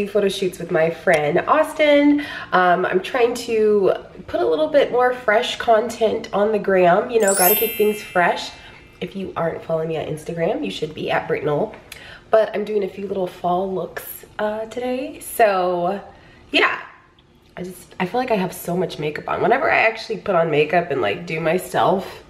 do photo shoots with my friend Austin. I'm trying to put a little bit more fresh content on the gram. You know, gotta keep things fresh. If you aren't following me on Instagram, you should be at Britnell. But I'm doing a few little fall looks today. So yeah, I feel like I have so much makeup on. Whenever I actually put on makeup and like do myself,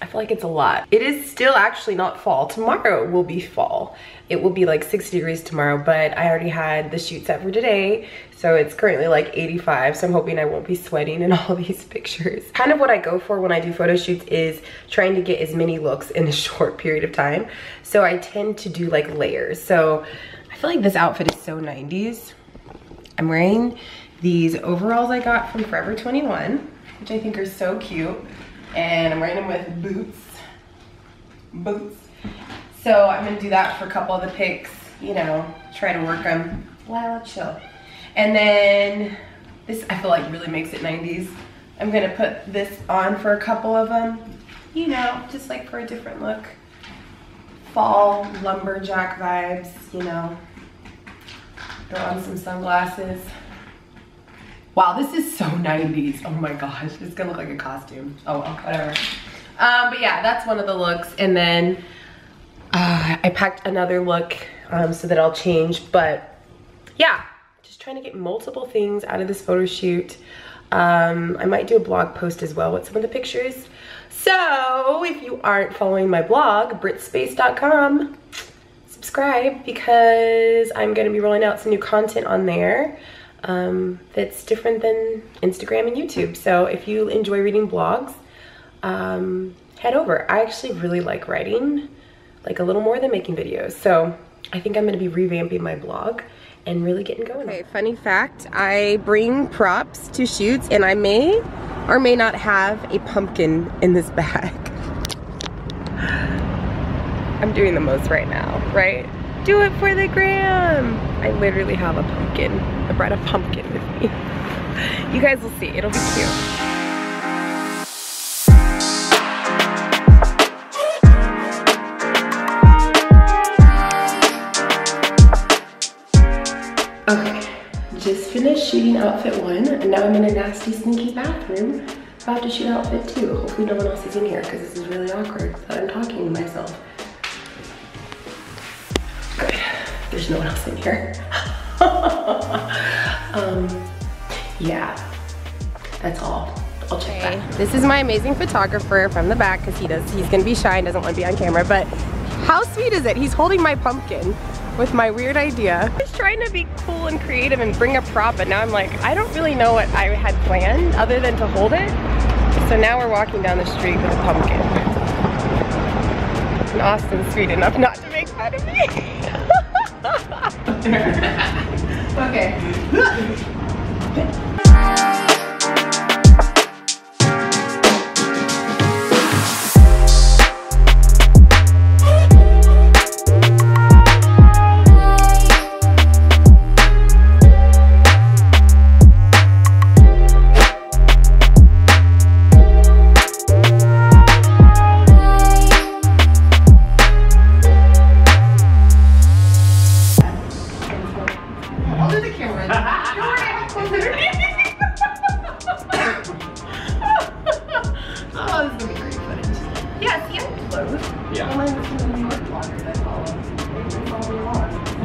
I feel like it's a lot. It is still actually not fall. Tomorrow will be fall. It will be like 60 degrees tomorrow, but I already had the shoot set for today. So it's currently like 85. So I'm hoping I won't be sweating in all these pictures. Kind of what I go for when I do photo shoots is trying to get as many looks in a short period of time. So I tend to do like layers. So I feel like this outfit is so 90s. I'm wearing these overalls I got from Forever 21, which I think are so cute. And I'm wearing them with boots. So I'm gonna do that for a couple of the pics, you know, try to work them. Wow, chill. And then this, I feel like really makes it 90s. I'm gonna put this on for a couple of them, you know, just like for a different look. Fall lumberjack vibes, you know. Throw on some sunglasses. Wow, this is so 90s. Oh my gosh, it's gonna look like a costume. Oh well, whatever. But yeah, that's one of the looks. And then I packed another look so that I'll change. But yeah, just trying to get multiple things out of this photo shoot. I might do a blog post as well with some of the pictures. So if you aren't following my blog, britspace.com, subscribe because I'm gonna be rolling out some new content on there. That's different than Instagram and YouTube. So if you enjoy reading blogs, head over. I actually really like writing, like a little more than making videos. So I think I'm gonna be revamping my blog and really getting going. Okay, funny fact, I bring props to shoots and I may or may not have a pumpkin in this bag. I'm doing the most right now, right? Do it for the gram. I literally have a pumpkin. I brought a pumpkin with me. You guys will see, it'll be cute. Okay, just finished shooting outfit 1, and now I'm in a nasty, sneaky bathroom. About to shoot outfit 2. Hopefully no one else is in here, because this is really awkward that I'm talking to myself. Good, there's no one else in here. Yeah, that's all. I'll check that. This is my amazing photographer from the back, because he's gonna be shy and doesn't want to be on camera, but how sweet is it? He's holding my pumpkin with my weird idea. I was trying to be cool and creative and bring a prop, but now I'm like, I don't really know what I had planned other than to hold it. So now we're walking down the street with a pumpkin. And Austin's sweet enough not to make fun of me. Okay.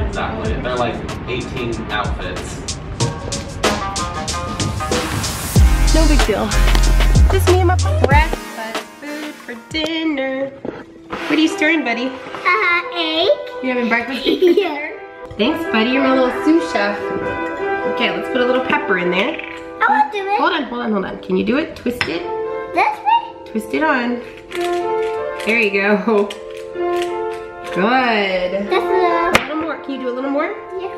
Exactly. They're like 18 outfits. No big deal. Just me and my breakfast food for dinner. What are you stirring, buddy? Egg. You having breakfast for dinner? Thanks, buddy. You're my little sous chef. Okay, let's put a little pepper in there. I want to do it. Hold on. Can you do it? Twist it. This way? Twist it on. There you go. Good. That's enough. A little more. Can you do a little more? Yeah.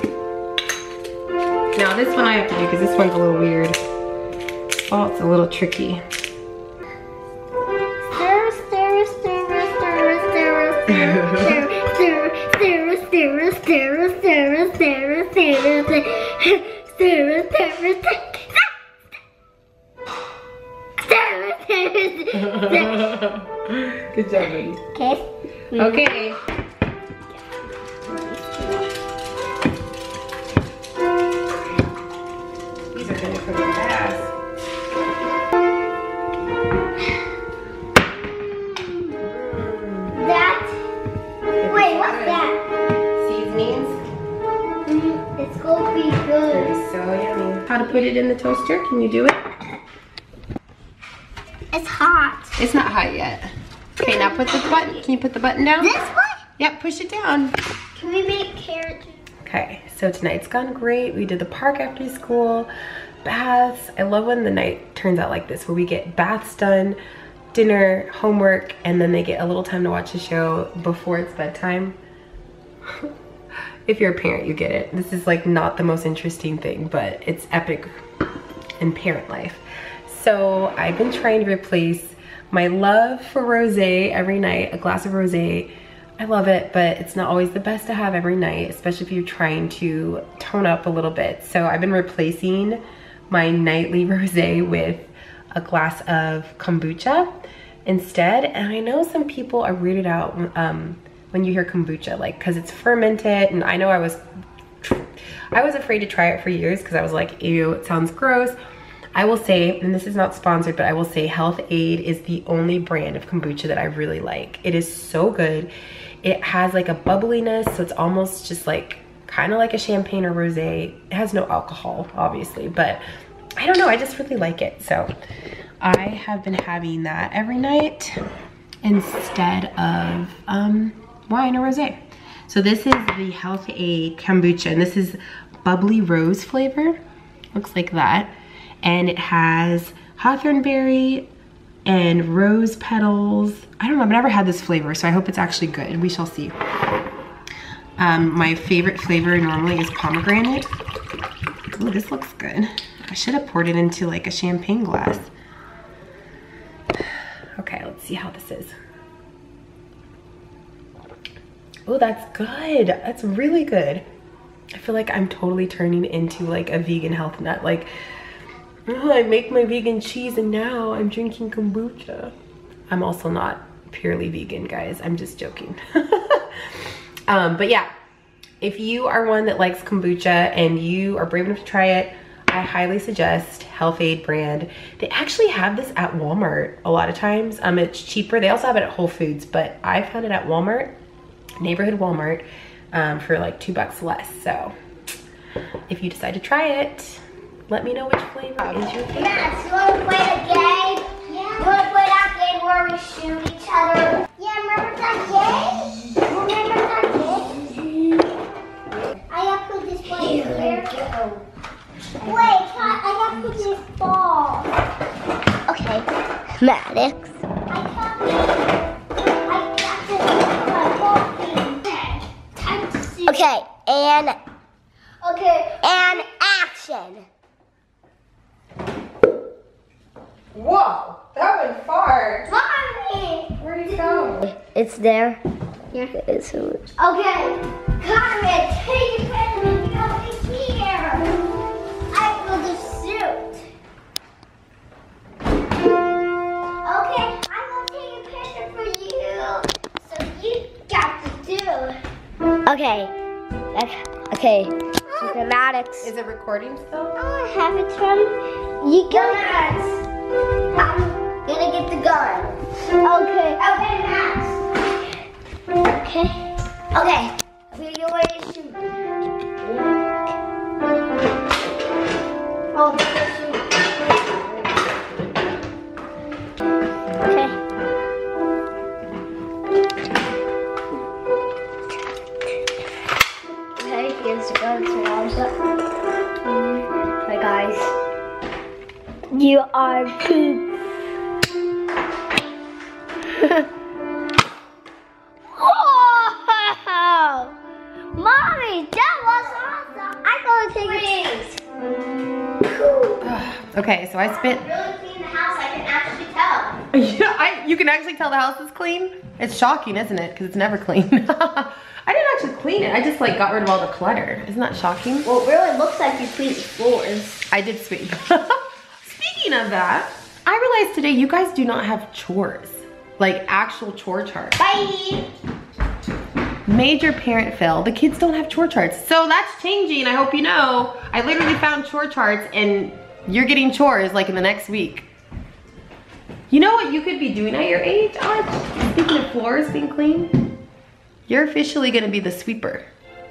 Now this one I have to do because this one's a little weird. Oh, it's a little tricky. Stir, stir, stir, stir, stir, stir, stir, stir, stir, stir, stir, stir, stir, Good job, buddy. Okay. Okay. these are gonna cook fast. Wait, what's that? Seasonings. It's gonna be good. It's so yummy. How to put it in the toaster? Can you do it? It's hot. It's not hot yet. Okay, now put the button. Can you put the button down? This one? Yep, push it down. Can we make carrot? Okay, so tonight's gone great. We did the park after school, baths. I love when the night turns out like this, where we get baths done, dinner, homework, and then they get a little time to watch a show before it's bedtime. If you're a parent, you get it. This is like not the most interesting thing, but it's epic in parent life. So I've been trying to replace my love for rosé every night, a glass of rosé. I love it, but it's not always the best to have every night, especially if you're trying to tone up a little bit. So I've been replacing my nightly rosé with a glass of kombucha instead. And I know some people are weirded out when you hear kombucha, like, cause it's fermented. And I know I was afraid to try it for years because I was like, ew, it sounds gross. I will say, and this is not sponsored, but I will say Health Aid is the only brand of kombucha that I really like. It is so good. It has like a bubbliness, so it's almost just like, kind of like a champagne or rosé. It has no alcohol, obviously, but I don't know, I just really like it. So I have been having that every night instead of wine or rosé. So this is the Health Aid kombucha, and this is bubbly rose flavor. Looks like that. And it has hawthorn berry and rose petals. I don't know, I've never had this flavor, so I hope it's actually good. We shall see. My favorite flavor normally is pomegranate. Ooh, this looks good. I should have poured it into like a champagne glass. Okay, let's see how this is. Oh, that's good. That's really good. I feel like I'm totally turning into like a vegan health nut. Like, oh, I make my vegan cheese and now I'm drinking kombucha. I'm also not purely vegan, guys. I'm just joking. But yeah, if you are one that likes kombucha and you are brave enough to try it, I highly suggest Health Aid brand. They actually have this at Walmart a lot of times. It's cheaper. They also have it at Whole Foods, but I found it at Walmart, neighborhood Walmart, for like $2 less. So if you decide to try it, let me know which flavor is your favorite. Max, you wanna play a game? Yeah. You wanna play that game where we shoot each other? Yeah, remember that game? Remember that game? I have to put this ball here. Wait, I have to put this ball. Okay, Maddox. I got to put my ball in. Time to see. Okay, and action. Whoa, that went far. Mommy! Where'd it go? It's there. Yeah. It's okay. Carmen, take your pen and get over here. I will the suit. Okay, I'm gonna take a picture for you. So you got to do. Okay. Maddox. Is it recording still? I have it from you go. Max. I'm gonna get the gun. Okay, Max. Okay. We're going to shoot. Oh, shoot. Okay. Okay, here's the gun. So arms up. Hi guys. You are poop. Whoa! Mommy, that was awesome. I'm gonna take it. Okay, so I spent. Really clean the house. I can actually tell. Yeah, you can actually tell the house is clean. It's shocking, isn't it? Because it's never clean. I didn't actually clean it. I just like got rid of all the clutter. Isn't that shocking? Well, it really looks like you cleaned the floors. I did sweep. Speaking of that, I realized today you guys do not have chores. Like actual chore charts. Bye. major parent fail. The kids don't have chore charts. So that's changing, I hope you know. I literally found chore charts and you're getting chores like in the next week. You know what you could be doing at your age, Audrey? Speaking of floors being clean, you're officially gonna be the sweeper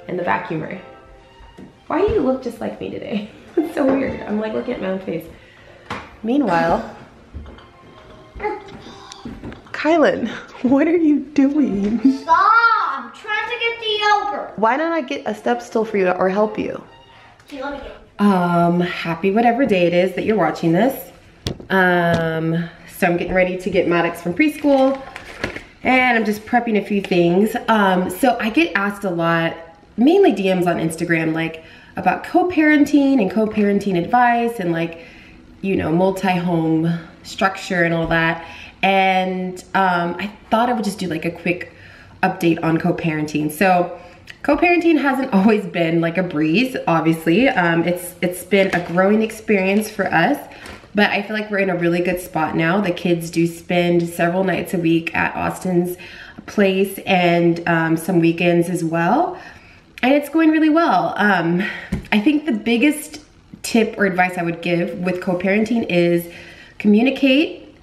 and the vacuumer. Why do you look just like me today? It's so weird. I'm like looking at my own face. Meanwhile, Kylan, what are you doing? Stop! I'm trying to get the yogurt. Why don't I get a step stool for you or help you? Okay, let me get it. Happy whatever day it is that you're watching this. So I'm getting ready to get Maddox from preschool and I'm just prepping a few things. So I get asked a lot, mainly DMs on Instagram, like about co-parenting and co-parenting advice and like, you know, multi-home structure and all that. And I thought I would just do like a quick update on co-parenting. So co-parenting hasn't always been like a breeze, obviously. It's been a growing experience for us, but I feel like we're in a really good spot now. The kids do spend several nights a week at Austin's place and some weekends as well. And it's going really well. I think the biggest tip or advice I would give with co-parenting is communicate.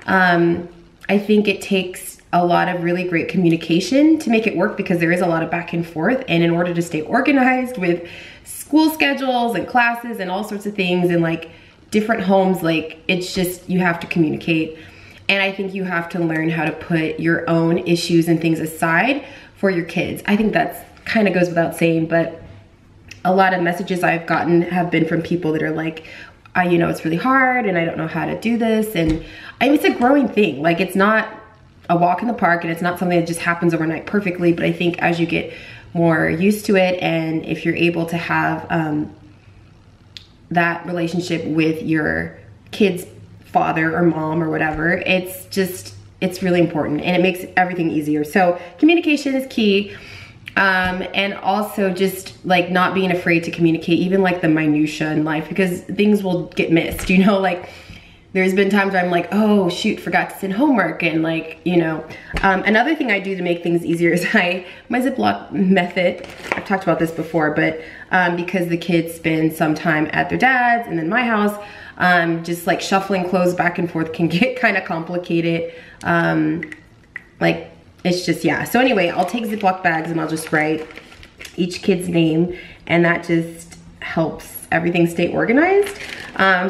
I think it takes a lot of really great communication to make it work because there is a lot of back and forth, and in order to stay organized with school schedules and classes and all sorts of things and like different homes, like it's just, you have to communicate. And I think you have to learn how to put your own issues and things aside for your kids. I think that's kind of goes without saying, but a lot of messages I've gotten have been from people that are like, you know, it's really hard and I don't know how to do this. And I mean, it's a growing thing. Like it's not a walk in the park and it's not something that just happens overnight perfectly, but I think as you get more used to it and if you're able to have that relationship with your kid's father or mom or whatever, it's really important and it makes everything easier. So communication is key. And also just like not being afraid to communicate, even like the minutia in life, because things will get missed, you know, like there's been times where I'm like, oh shoot, forgot to send homework. And like, you know, another thing I do to make things easier is my Ziploc method. I've talked about this before, but because the kids spend some time at their dad's and then my house, just like shuffling clothes back and forth can get kind of complicated. Like, it's just, yeah. So anyway, I'll take Ziploc bags and I'll just write each kid's name and that just helps everything stay organized.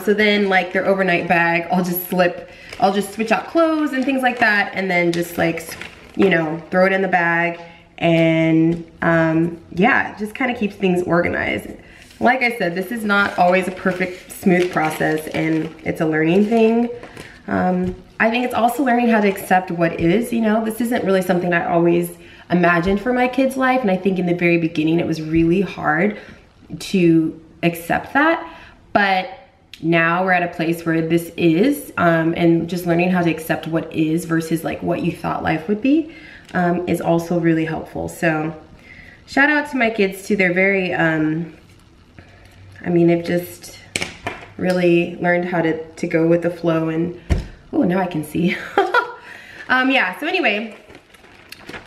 So then like their overnight bag, I'll just switch out clothes and things like that and then just like, you know, throw it in the bag and yeah, it just kind of keeps things organized. Like I said, this is not always a perfect, smooth process and it's a learning thing. I think it's also learning how to accept what is, you know, this isn't really something I always imagined for my kid's life. And I think in the very beginning, it was really hard to accept that. But now we're at a place where this is, and just learning how to accept what is versus like what you thought life would be, is also really helpful. So shout out to my kids too. They're very, I mean, they've just really learned how to go with the flow and, oh, now I can see. Yeah, so anyway,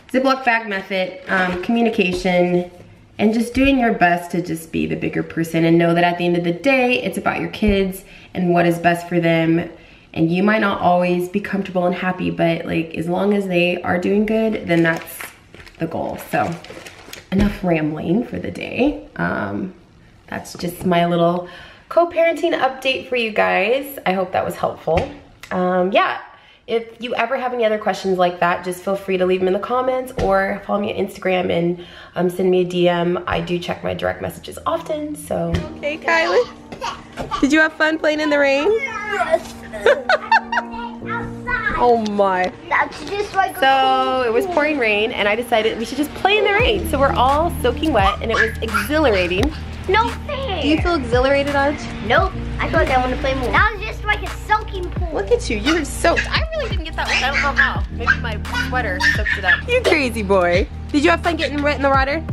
Ziploc bag method, communication, and just doing your best to just be the bigger person and know that at the end of the day, it's about your kids and what is best for them. And you might not always be comfortable and happy, but like as long as they are doing good, then that's the goal. So enough rambling for the day. That's just my little co-parenting update for you guys. I hope that was helpful. Yeah, if you ever have any other questions like that, just feel free to leave them in the comments or follow me on Instagram and send me a DM. I do check my direct messages often, so. Okay, Kylie, did you have fun playing in the rain? Yes. Oh my. That's just like so it was pouring rain and I decided we should just play in the rain. So we're all soaking wet and it was exhilarating. no fair. Do you feel exhilarated, Aj? Nope. I feel like I want to play more. That was just like a soaking pool. Look at you, you're soaked. I really didn't get that wet. I don't know how. Maybe my sweater soaked it up. You crazy boy. Did you have fun getting wet in the water?